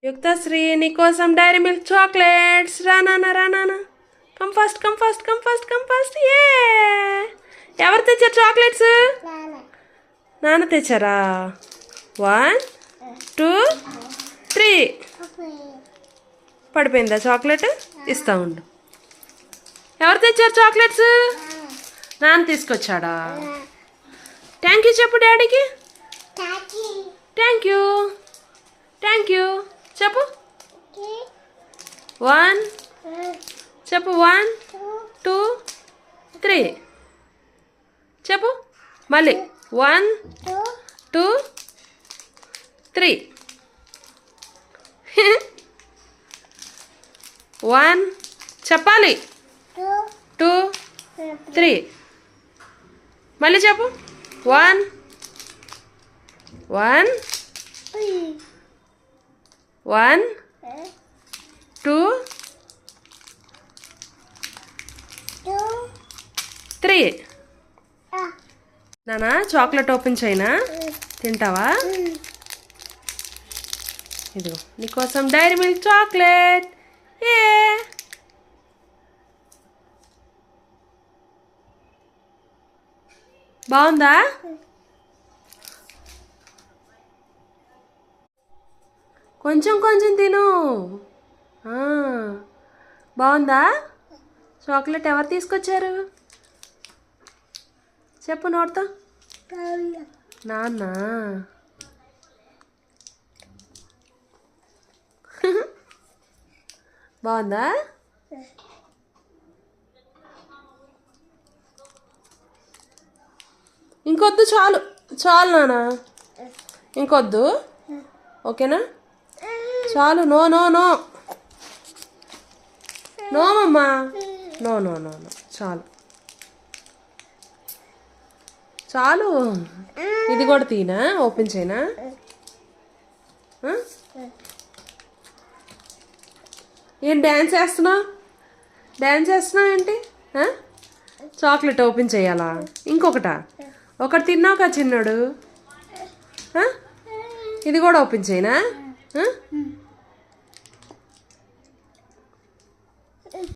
యుక్తశ్రీ నీకోసం dairy milk chocolates రానా come fast come fast come fast come fast ఏ ఎవరు తెచ్చారు చాక్లెట్స్? నాన్న తెచ్చారా? 1 2 3 పడిపోయిందా చాక్లెట్? ఇస్తా ఉండు. ఎవరు తెచ్చారు చాక్లెట్స్? నాన్న తీసుకొచ్చాడా? థ్యాంక్ యూ చెప్పు డాడీకి. థ్యాంక్ యూ థ్యాంక్ యూ చెప్పు. 1 చెప్పు 1 2 3 చెప్పు మళ్ళీ 1 2 3 1 చెప్పాలి 2 3 మళ్ళీ చెప్పు 1 1 1 2 3 నానా చాక్లెట్ ఓపెన్ చేయనా? తింటావా? ఇదిగో నీకోసం డైరీ మిల్క్ చాక్లెట్. ఏ బాగుందా? కొంచెం కొంచెం తిను. బాగుందా? చాక్లెట్ ఎవరు తీసుకొచ్చారు చెప్పు నోటితో. నాన్న. బాగుందా? ఇంకొద్దు, చాలు చాలు నాన్న, ఇంకొద్దు. ఓకేనా? చాలు. నో నో నో నో మమ్మా, నో నో నో నో చాలు చాలు. ఇది కూడా తీనా? ఓపెన్ చేయనా? ఏం డ్యాన్స్ చేస్తున్నావు? డ్యాన్స్ చేస్తున్నావు ఏంటి? చాక్లెట్ ఓపెన్ చేయాలా? ఇంకొకటా? ఒకటి తిన్నావు కదా చిన్నాడు. ఇది కూడా ఓపెన్ చేయనా?